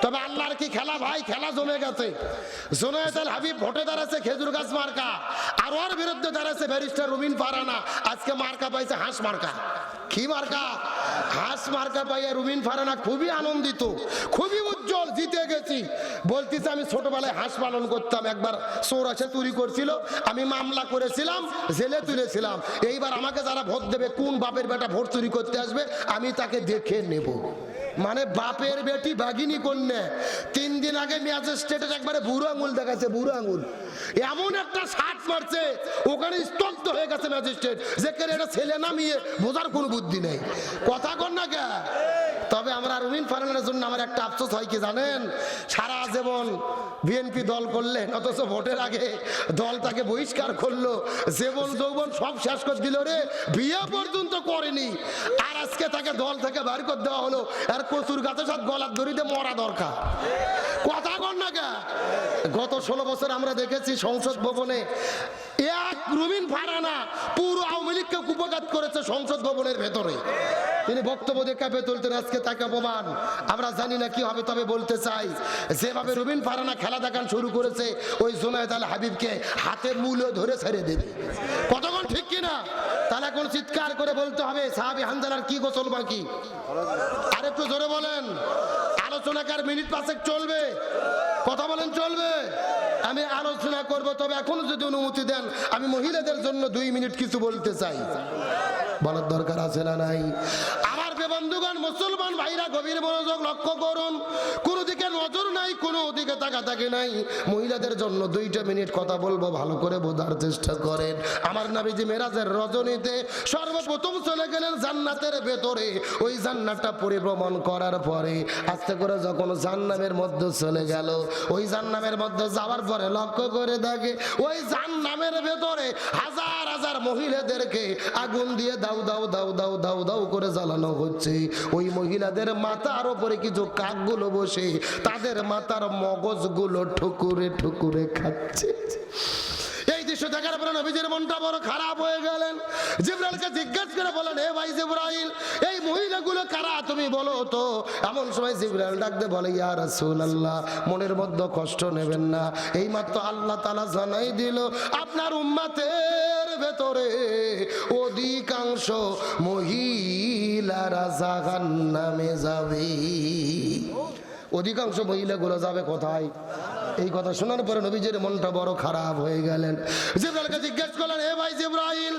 তবে আল্লাহর কি খেলা ভাই, খেলা জমে গেছে। জুনায়েদ আল হাবিব ভোটে দাঁড়াচ্ছে খেজুর গাছ মার্কা, আর ওর বিরুদ্ধে দাঁড়াচ্ছে ব্যারিস্টার রুমিন ফারহানা। আজকে মার্কা পাইছে হাঁস মার্কা। কি মার্কা? হাঁস মার্কা পাইয়া রুমিন ফারহানা খুবই আনন্দিত, খুবই উজ্জ্বল, জিতে গেছি। বলতেছে আমি ছোটবেলায় হাঁস পালন করতাম, একবার চোর এসে চুরি করছিল, আমি মামলা করেছিলাম, জেলে তুলেছিলাম। এইবার আমাকে যারা ভোট দেবে, কোন বাপের বেটা ভোট চুরি করতে আসবে আমি তাকে দেখে নেব। মানে বাপের বেটি বাগিনী কন্যা। 3 দিন আগে ম্যাজিস্ট্রেটের একবারে বুড়ো আঙুল দেখাচ্ছে, বুড়ো আঙুল এমন একটা শার্ট মারছে, ওখানে স্তব্ধ হয়ে গেছে ম্যাজিস্ট্রেট, যে কেন এটা ছেলে না মেয়ে বোঝার কোনো বুদ্ধি নেই। কথা কর না কে? তবে আমরা রুমিন ফারহানার জন্য আমার একটা আফসোস হয় কি জানেন, সারা জীবন বিএনপি দল করলেন, অথচ ভোটের আগে দল তাকে বহিষ্কার করলো, জীবন যৌবন সব শেষ করে দিল রে, বিয়ে পর্যন্ত করেনি, আর আজকে তাকে দল থেকে বাইর করে দেওয়া হলো। আর কচুর গাছের সাথে গলার দড়িতে মরা দরকার। কথা কর না কে? গত 16 বছর আমরা দেখেছি সংসদ ভবনে এক রুমিন ফারহানা পুরো আওয়ামী লীগকে কুপঘাত করেছে সংসদ ভবনের ভেতরে। তিনি বক্তব্য দিয়ে কাঁপে তুলতেন, আজকে তাকে অপমান। আমরা জানি না কি হবে, তবে বলতে চাই যেভাবে রুমিন ফারহানা খেলা দেখান শুরু করেছে, ওই জুনায়েদ আল হাবিবকে হাতে মূলে ধরে ছেড়ে দেবে। কতক্ষণ ঠিক কিনা? তাহলে এখন চিৎকার করে বলতে হবে সাহাবী হানজালার কি গোসল বাকি। আর একটু জোরে বলেন। আলোচনাকার মিনিট 5 চলবে, কথা বলেন চলবে। আমি আলোচনা করব, তবে এখন যদি অনুমতি দেন আমি মহিলাদের জন্য 2 মিনিট কিছু বলতে চাই। বলার দরকার আছে না নাই? আমার বন্ধুগণ, মুসলমান ভাইরা গভীর মনোযোগ লক্ষ্য করুন। কোনো দিকে নজর নাই, কোনো দিকে তাকাতাকি নাই। মহিলাদের জন্য 2টা মিনিট কথা বলবো, ভালো করে বোঝার চেষ্টা করেন। আমার নবীজি মেরাজের রজনীতে সর্বপ্রথম চলে গেলেন জান্নাতের ভেতরে। ওই জান্নাতটা পরিভ্রমণ করার পরে আস্তে করে যখন জান্নাতের মধ্যে চলে গেল, ওই জান্নাতের মধ্যে যাওয়ার পরে লক্ষ্য করে দেখে ওই জান্নাতের ভেতরে হাজার হাজার মহিলাদেরকে আগুন দিয়ে দাউ দাউ দাউ দাউ দাউ দাউ করে জ্বালানো হচ্ছে। ওই মহিলাদের মাথার উপরে কিছু কাকগুলো বসে তাদের মাথার মগজগুলো ঠুকুরে ঠুকুরে খাচ্ছে। এই দৃশ্য দেখার পরে নবীজির মনটা বড় খারাপ হয়ে গেলেন। জিবরাইলকে জিজ্ঞাসা করে বলেন, হে ভাই জিবরাইল, এই মহিলাগুলো কারা তুমি বলো তো। এমন সময় জিবরাইল ডাক দিয়ে বলে, ইয়া রাসূলুল্লাহ, মনের মধ্যে কষ্ট নেবেন না, এই মাত্র আল্লাহ তাআলা জানাই দিল আপনার উম্মতের ভেতরে অধিকাংশ মহিলারা জাহান্নামে যাবে। অধিকাংশ মহিলাগুলো যাবে কোথায়? এই কথা শোনার পরে নবীজির মনটা বড় খারাপ হয়ে গেলেন। জিবরাইলকে জিজ্ঞেস করলেন, হে ভাই জিবরাইল,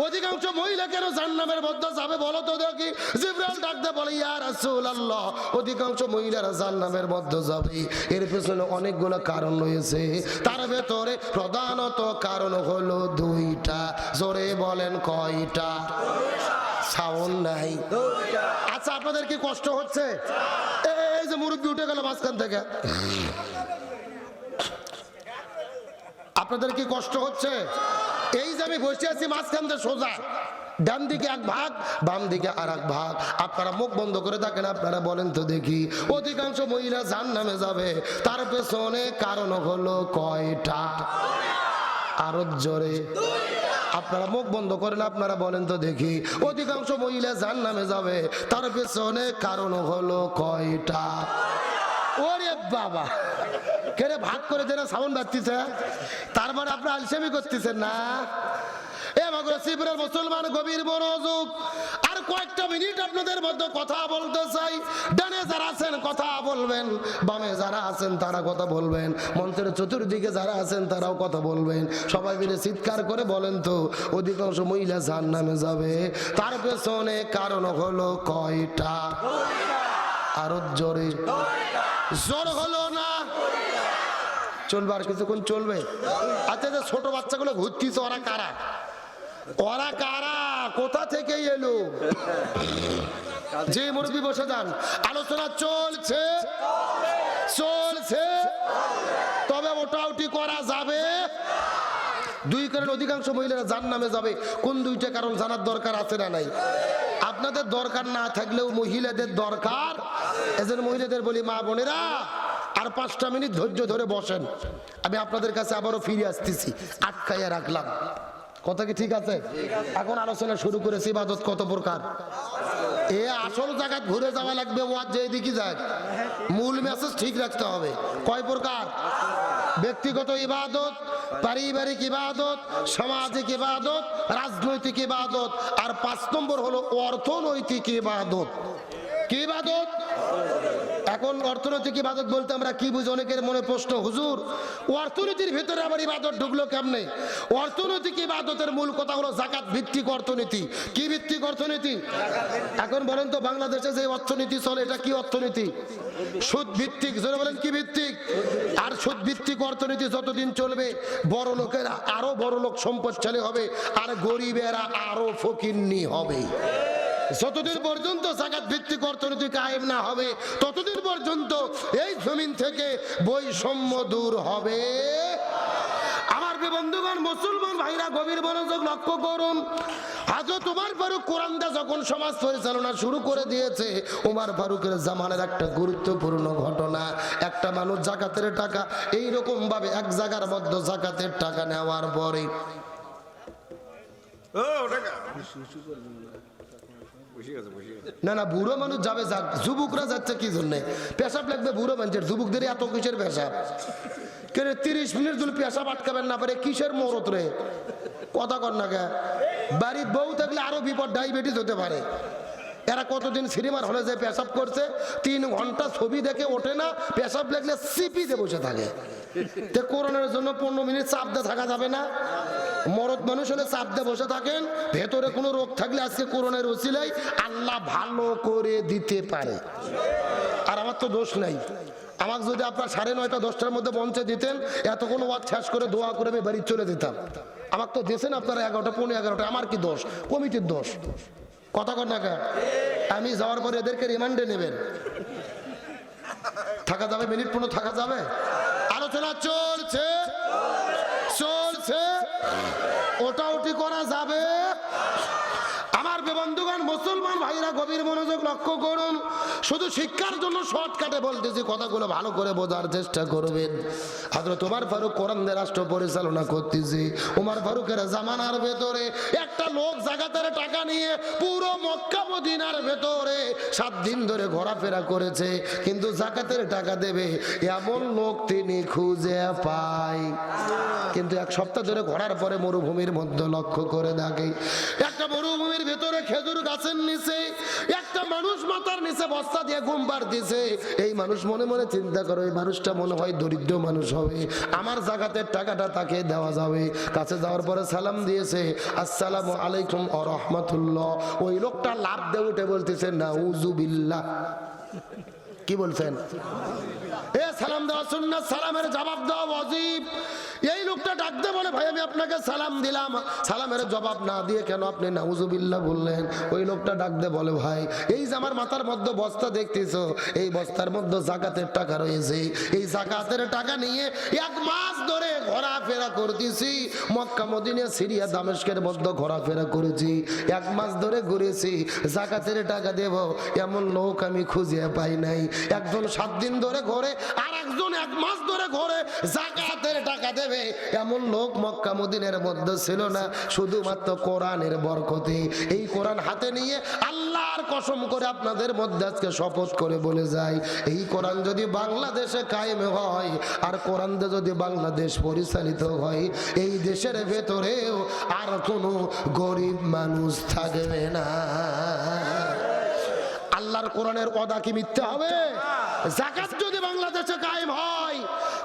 অধিকাংশ মহিলা কেন জাহান্নামের মধ্যে যাবে বলো তো দেখি। জিবরাইল ডাকতে বলে, ইয়া রাসূলুল্লাহ, অধিকাংশ মহিলারা জাহান্নামের মধ্যে যাবে, এর পেছনে অনেকগুলো কারণ রয়েছে। তার ভেতরে প্রধানত কারণ হলো 2টা। জোরে বলেন কয়টা? সাউন্ড নাই। আচ্ছা, আপনাদের কি কষ্ট হচ্ছে? এই যে মুরব্বি উঠে গেল মাঝখান থেকে, আপনাদের কি কষ্ট হচ্ছে? এই যে আমি বসে আছি মাঝখান থেকে সোজা, ডান দিকে এক ভাগ, বাম দিকে আর এক ভাগ। আপনারা মুখ বন্ধ করে থাকেন, আপনারা বলেন তো দেখি, অধিকাংশ মহিলা জাহান্নামে যাবে, তার পেছনে কারণ হলো কয়টা? আরো জোরে। আপনারা মুখ বন্ধ করেন, আপনারা বলেন তো দেখি, অধিকাংশ মহিলা জাহান্নামে যাবে, তার পেছনে কারণ হলো কয়টা? ওরে বাবা, কেরে ভাগ করে দেনা সাউন্ড বাজতেছে, তার মানে আপনারা আলসেমি করতেছেন না। মুসলমান গভীর মনোযোগ, আর কয়েকটা মিনিট আপনাদের মধ্যে কথা বলতে চাই। ডানে যারা আছেন কথা বলবেন, বামে যারা আছেন তারা কথা বলবেন, মঞ্চের চতুর্দিকে যারা আছেন তারাও কথা বলবেন। সবাই মিলে চিৎকার করে বলেন তো, অধিকাংশ মহিলা জাহান্নামে যাবে, তার পেছনে কারণ হলো কয়টা? আরো জোরে। জোর হলো না? চলবে আর কিছুক্ষণ চলবে। আচ্ছা, যে ছোট বাচ্চাগুলো ঘুরতিছে, ওরা কারা? ওরা কারা? কোথা থেকে এলো? যে মুরব্বি বসে যান, আলোচনা চলছে চলছে, তবে ওটাউটি করা যাবে। 2 কারণ অধিকাংশ মহিলারা জাহান্নামে যাবে। কোন 2টা কারণ জানার দরকার আছে না নাই? আপনাদের দরকার না থাকলেও মহিলাদের দরকার। এজন্য মহিলাদের বলি, মা বোনেরা আর 5টা মিনিট ধৈর্য ধরে বসেন। আমি আপনাদের কাছে আবারও ফিরে আসতেছি, আটকাইয়া রাখলাম। কথা কি ঠিক আছে? এখন আলোচনা শুরু করেছি, ইবাদত কত প্রকার? এ আসল জায়গা ঘুরে যাওয়া লাগবে, ওয়াজ যেদিকে যাক মূল মেসেজ ঠিক রাখতে হবে। কয় প্রকার? ব্যক্তিগত ইবাদত, পারিবারিক ইবাদত, সামাজিক ইবাদত, রাজনৈতিক ইবাদত, আর 5 নম্বর হলো অর্থনৈতিক ইবাদত। কি ইবাদত? এখন অর্থনৈতিক ইবাদত বলতে আমরা কি বুঝি? অনেকের মনে প্রশ্ন, হুজুর অর্থনীতির ভিতরে আবার ইবাদত ঢুকলো কেমনে? অর্থনৈতিক ইবাদতের মূল কথা হলো যাকাত ভিত্তিক অর্থনীতি। কি ভিত্তিক অর্থনীতি? এখন বলেন তো বাংলাদেশে যে অর্থনীতি চলে এটা কি অর্থনীতি? সুদ ভিত্তিক। জোরে বলেন কি ভিত্তিক? আর সুদ ভিত্তিক অর্থনীতি যতদিন চলবে বড় লোকেরা আরো বড় লোক সম্পদশালী হবে আর গরিবেরা আরো ফকিন্নি হবে। যতদিন পর্যন্ত যাকাত ভিত্তিক অর্থনীতি কায়েম না হবে ততদিন পর্যন্ত এই জমিন থেকে বৈষম্য দূর হবে। আমার বন্ধুগণ, মুসলমান ভাইরা গভীর মনোযোগ লক্ষ্য করুন। হযরত ওমর ফারুক কোরআন দিয়ে যখন সমাজ পরিচালনা শুরু করে দিয়েছে, ওমর ফারুকের জামানার একটা গুরুত্বপূর্ণ ঘটনা, একটা মানুষ যাকাতের টাকা এইরকম ভাবে এক জায়গার মধ্যে যাকাতের টাকা নেওয়ার পরে না না বুড়ো মানুষ যাবে, যাক, যুবকরা যাচ্ছে কি জন্য? পেশাব লাগবে বুড়ো মানুষের, যুবকদের এত কিসের পেশাব? কেন 30 মিনিট যদি পেশাব আটকাবেন না পারে কিসের মরত রে? কথা কর না কে? বাড়ির বউ থাকলে আরো বিপদ, ডায়াবেটিস হতে পারে। এরা কতদিন সিনেমার হলে যে পেশাব করছে, 3 ঘন্টা ছবি দেখে ওঠে না, পেশাব লাগলে সিপি দিয়ে বসে থাকে। তো করোনার জন্য 15 মিনিট চাপ দিয়ে থাকা যাবে না? মরদ মানুষ হলে চাপ দিয়ে বসে থাকেন, ভেতরে কোনো রোগ থাকলে আজকে করোনার ওসিলায় আল্লাহ ভালো করে দিতে পারে। আর আমার তো দোষ নাই, আমাকে যদি আপনার 9:30 10টার মধ্যে পৌঁছে দিতেন, এতক্ষণ ওয়াজ শেষ করে দোয়া করে আমি বাড়ি চলে দিতাম। আমাকে তো দিয়েছেন আপনারা 11টা 11:15, আমার কি দোষ? কমিটির দোষ। কথা কর না কে? আমি যাওয়ার পরে এদেরকে রিমান্ডে নেবেন। থাকা যাবে? মিনিট 15 থাকা যাবে? আলোচনা চলছে চলছে, ওটা ওটি করা যাবে। আমার বন্ধুগণ, মুসলমান ভাইরা গভীর মনোযোগ লক্ষ্য করুন। শুধু শিক্ষার জন্য শর্টকাটে বলতেছি, কথাগুলো ভালো করে বোঝার চেষ্টা করবেন। হযরত ওমর ফারুক কোরআন দিয়ে রাষ্ট্র পরিচালনা করতেছে। ওমর ফারুকের জামানার ভেতরে একটা লোক যাকাতের টাকা নিয়ে পুরো মক্কা মদিনার ভেতরে 7 দিন ধরে ঘোরাফেরা করেছে, কিন্তু যাকাতের টাকা দেবে এমন লোক তিনি খুঁজে পায়। কিন্তু 1 সপ্তাহ ধরে ঘোরার পরে মরুভূমির মধ্যে লক্ষ্য করে দেখে একটা মরুভূমির ভেতরে খেজুর গাছের নিচে একটা মানুষ মাথার নিচে বস্তা দিয়ে ঘুম পাড়তেছে। এই মানুষ মনে মনে চিন্তা করে, এই মানুষটা মনে হয় দরিদ্র মানুষ হবে, আমার যাকাতের টাকাটা তাকে দেওয়া যাবে। কাছে যাওয়ার পরে সালাম দিয়েছে, আসসালামু আলাইকুম ওয়া রাহমাতুল্লাহ। ওই লোকটা লাফ দিয়ে উঠে বলতেছে নাউজুবিল্লাহ। কি বলছেন? এ সালাম দেওয়া সুন্নাত, সালামের জবাব দেওয়া ওয়াজিব। এই লোকটা ডাকতে বলে, ভাই আমি আপনাকে সালাম দিলাম, সালামের জবাব না দিয়ে কেন আপনি নাউজুবিল্লাহ বললেন? ওই লোকটা ডাকতে বলে, ভাই এই যে আমার মাথার মধ্যে বস্তা দেখতেছো, এই বস্তার মধ্যে যাকাতের টাকা রয়েছে, এই যাকাতের টাকা নিয়ে 1 মাস ধরে ঘোরাফেরা করতেছি, মক্কা মদিনা সিরিয়া দামেস্কের মধ্যে ঘোরাফেরা করেছি, 1 মাস ধরে ঘুরেছি, যাকাতের টাকা দেব এমন লোক আমি খুঁজে পাই নাই। একজন 7 দিন ধরে ঘোরে আর একজন 1 মাস ধরে ঘোরে, যাকাতের টাকা দেবে এমন লোক মক্কা মদিনার মধ্যে ছিল না। শুধুমাত্র কোরআনের বরকতে, এই কোরআন হাতে নিয়ে আল্লাহর কসম করে আপনাদের মধ্যে আজকে শপথ করে বলে যায়, এই কোরআন যদি বাংলাদেশে কায়েম হয় আর কোরআন দিয়ে যদি বাংলাদেশ পরিচালিত হয়, এই দেশের ভেতরেও আর কোনো গরিব মানুষ থাকবে না। আল্লাহর কোরআনের ওয়াদা কি মিথ্যা হবে? যাকাত যদি বাংলাদেশে কায়েম হয়,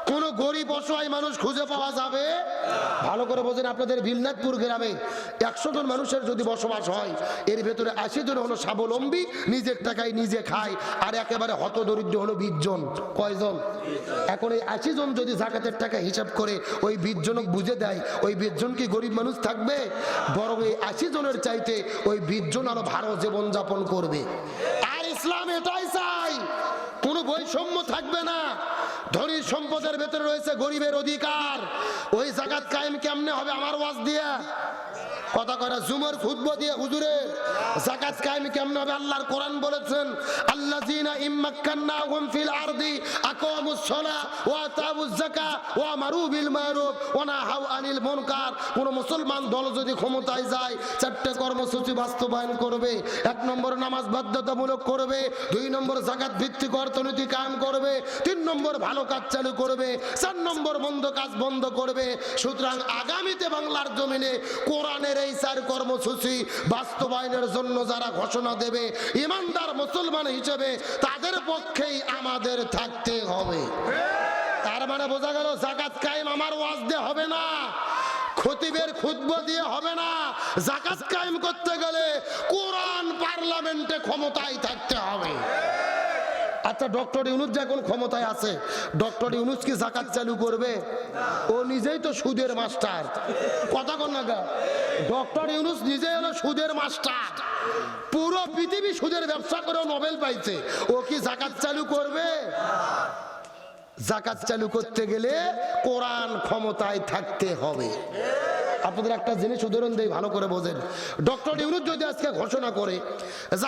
কোন গরিব অসহায় মানুষ খুঁজে পাওয়া যাবে? ভালো করে বোঝেন, আপনাদের ভিলনাথপুর গ্রামে 100 জন মানুষের যদি বসবাস হয়, এর ভেতরে 80 জন হলো স্বাবলম্বী, নিজের টাকায় নিজে খায়, আর একেবারে হতদরিদ্র হলো 20 জন। কয়জন? এখন এই 80 জন যদি যাকাতের টাকা হিসাব করে ওই 20 জনক বুঝে দেয়, ওই 20 জন কি গরিব মানুষ থাকবে? বরং এই 80 জনের চাইতে ওই 20 জন আরো ভালো জীবন যাপন করবে। আর ইসলাম এটাই চাই, কোনো বৈষম্য থাকবে না। ধনী খনিজ সম্পদের ভেতরে রয়েছে গরিবের অধিকার। ওই জাকাত কায়েম কেমনে হবে? আমার ওয়াজ দিয়ে কথা কয় না, জুমার খুতবা দিয়ে হুজুরের যাকাত কায়েম কেমনে হবে? আল্লাহর কোরআন বলেছেন, আল্লাযীনা ইম্মাক্কান্নাহুম ফিল আরদি আকামুস সালাহ ওয়া আতাউজ যাকাত ওয়া আমারু বিল মারুফ ওয়া নাহাউ আনিল মুনকার। কোন মুসলমান দল যদি ক্ষমতায় যায়, চারটি কর্মসূচি বাস্তবায়ন করবে। 1 নম্বর নামাজ বাধ্যতামূলক করবে, 2 নম্বর যাকাত ভিত্তিক অর্থনীতি কায়েম করবে, 3 নম্বর ভালো কাজ চালু করবে, 4 নম্বর মন্দ কাজ বন্ধ করবে। সুতরাং আগামীতে বাংলার জমিনে কোরআনের এই 4 কর্মসূচি বাস্তবায়নের জন্য যারা ঘোষণা দেবে, ইমানদার মুসলমান হিসেবে তাদের পক্ষেই আমাদের থাকতে হবে। তার মানে বোঝা গেল, যাকাত কায়েম আমার ওয়াজ দিয়ে হবে না, খতিবের খুতবা দিয়ে হবে না। যাকাত কায়েম করতে গেলে কোরআন পার্লামেন্টে ক্ষমতায় থাকতে হবে। আচ্ছা, ডক্টর ইউনূস যখন ক্ষমতায় আছে, ডক্টর ইউনূস কি যাকাত চালু করবে? ও নিজেই তো সুদের মাস্টার। কথা কন না গা, ডক্টর ইউনূস নিজেই হলো সুদের মাস্টার। পুরো পৃথিবী সুদের ব্যবসা করে নোবেল পাইছে। ও কি যাকাত চালু করবে? যাকাত চালু করতে গেলে কোরআন ক্ষমতায় থাকতে হবে। আপনাদের একটা জিনিস উদাহরণ দেই, ভালো করে বোঝেন। ডক্টর ইউনূস যদি আজকে ঘোষণা করে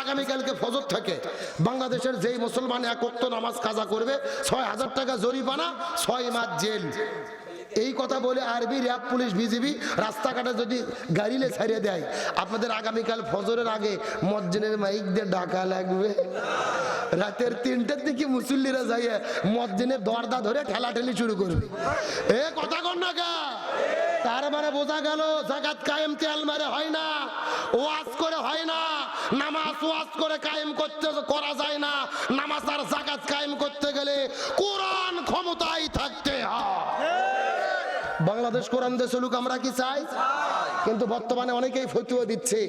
আগামীকালকে ফজর থেকে বাংলাদেশের যেই মুসলমান 1 ওয়াক্ত নামাজ কাজা করবে 6000 টাকা জরিমানা, 6 মাস জেল, এই কথা বলে আরবি র্যাব পুলিশ বিজিবি রাস্তাঘাটে যদি গাড়িলে ছাড়িয়ে দেয়, আপনাদের আগামীকাল ফজরের আগে মসজিদের মাইক দিয়ে ডাকা লাগবে। রাতের 3টার দিকে মুসল্লিরা যাইয়ে মসজিদের দরজা ধরে ঠেলাঠেলি শুরু করবে। এ কথা কন না গা। তার মানে বোঝা গেল, যাকাত কায়েম তেল মারে হয় না, ওয়াজ করে হয় না, নামাজ ওয়াজ করে কায়েম করতে করা যায় না। নামাজ আর যাকাত কায়েম করতে গেলে কোরআন ক্ষমতায় থাকতে হয়। বাংলাদেশ কোরআন দিয়ে চলুক, আমরা কি চাই? কিন্তু বর্তমানে অনেকেই ফতোয়া দিচ্ছে,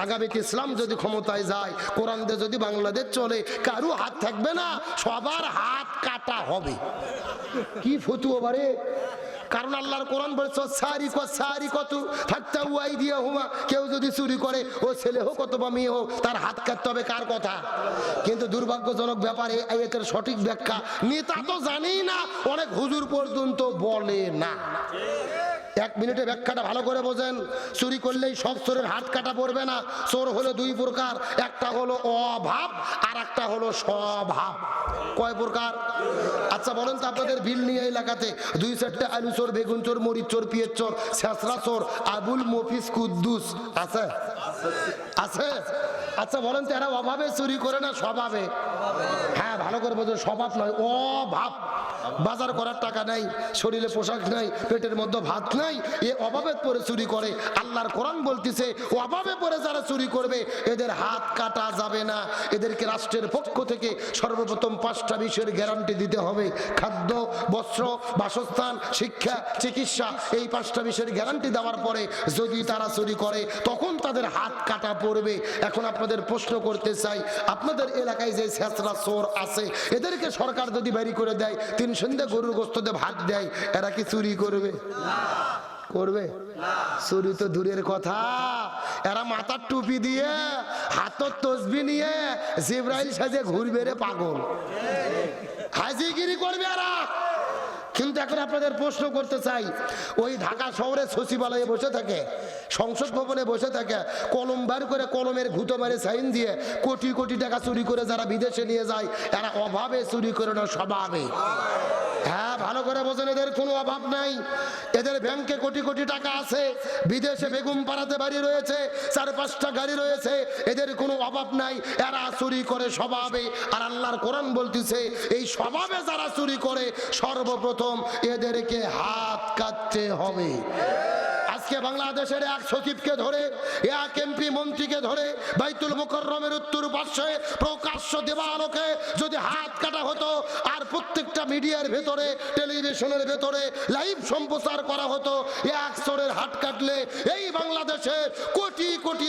আগামীতে ইসলাম যদি ক্ষমতায় যায়, কোরআন দিয়ে যদি বাংলাদেশ চলে, কারো হাত থাকবে না, সবার হাত কাটা হবে। কি ফতোয়া বারে! কারণ আল্লাহর কোরআন বলেছে, সারি কত থাকতে উয়াই দিয়া হুমা, কেউ যদি চুরি করে, ও ছেলে হোক অথবা মেয়ে হোক, তার হাত কাটতে হবে। কার কথা? কিন্তু দুর্ভাগ্যজনক ব্যাপারে এর সঠিক ব্যাখ্যা নেতা তো জানেই না, অনেক হুজুর পর্যন্ত বলে না। 1 মিনিটে ব্যাখ্যাটা ভালো করে বোঝেন। চুরি করলেই সব চোরের হাত কাটা পড়বে না। চোর হলো 2 প্রকার, একটা হলো অভাব আর একটা হলো স্বভাব। কয় প্রকার? আচ্ছা বলেন তো, আপনাদের বিল নিয়ে এলাকাতে 2-4টে আলু চোর, বেগুন চোর, মরিচ চোর, পিঁয়াজ চোর, ছেঁচড়া চোর, আবুল মফিজ কুদ্দুস আছে? আছে। আচ্ছা বলেন তো, এরা অভাবে চুরি করে না স্বভাবে? হ্যাঁ, ভালো করে বোঝেন, স্বভাব নয়, অভাব। বাজার করার টাকা নাই, শরীরে পোশাক নাই, পেটের মধ্যে ভাত নাই, এ অভাবে পরে চুরি করে। আল্লাহর কোরআন বলতেছে, অভাবে পরে যারা চুরি করবে এদের হাত কাটা যাবে না। এদেরকে রাষ্ট্রের পক্ষ থেকে সর্বপ্রথম 5টা বিষয়ের গ্যারান্টি দিতে হবে। খাদ্য, বস্ত্র, বাসস্থান, শিক্ষা, চিকিৎসা, এই 5টা বিষয়ের গ্যারান্টি দেওয়ার পরে যদি তারা চুরি করে, তখন তাদের হাত কাটা পড়বে। এখন আপনাদের প্রশ্ন করতে চাই, আপনাদের এলাকায় যে ছেঁচড়া চোর আছে, এদেরকে সরকার যদি বাড়ি করে দেয়, 3 সন্ধ্যে গরুর গোশতে ভাত দেয়, এরা কি চুরি করবে? করবে? চুরি তো দূরের কথা, এরা মাথার টুপি দিয়ে হাতের তসবি নিয়ে জিবরাইল সাজে ঘুরবে রে পাগল, হাজিগিরি করবে এরা। কিন্তু এখন আপনাদের প্রশ্ন করতে চাই, ওই ঢাকা শহরে সচিবালয়ে বসে থাকে, সংসদ ভবনে বসে থাকে, কলম বার করে কলমের ঘুঁটো মারে সাইন দিয়ে কোটি কোটি টাকা চুরি করে যারা বিদেশে নিয়ে যায়, এরা অভাবে চুরি করে না, স্বভাবে। হ্যাঁ, ভালো করে বোঝেন, এদের কোনো অভাব নাই। এদের ব্যাংকে কোটি কোটি টাকা আছে, বিদেশে বেগম পাড়াতে বাড়ি রয়েছে, 4-5টা গাড়ি রয়েছে, এদের কোনো অভাব নাই। এরা চুরি করে স্বভাবে। আর আল্লাহর কোরআন বলতেছে, এই স্বভাবে যারা চুরি করে, সর্বপ্রথম এদেরকে হাত কাটতে হবে। আজকে বাংলাদেশের 1 সচিবকে ধরে, 1 এমপি মন্ত্রীকে ধরে বাইতুল মুকাররমের উত্তর পাশে প্রকাশ্য দেওয়ালোকে যদি হাত কাটা হতো, আর প্রত্যেকটা মিডিয়ার ভেতরে, টেলিভিশনের ভেতরে লাইভ সম্প্রচার করা হতো, 1 চোরের হাত কাটলে এই বাংলাদেশে কোটি কোটি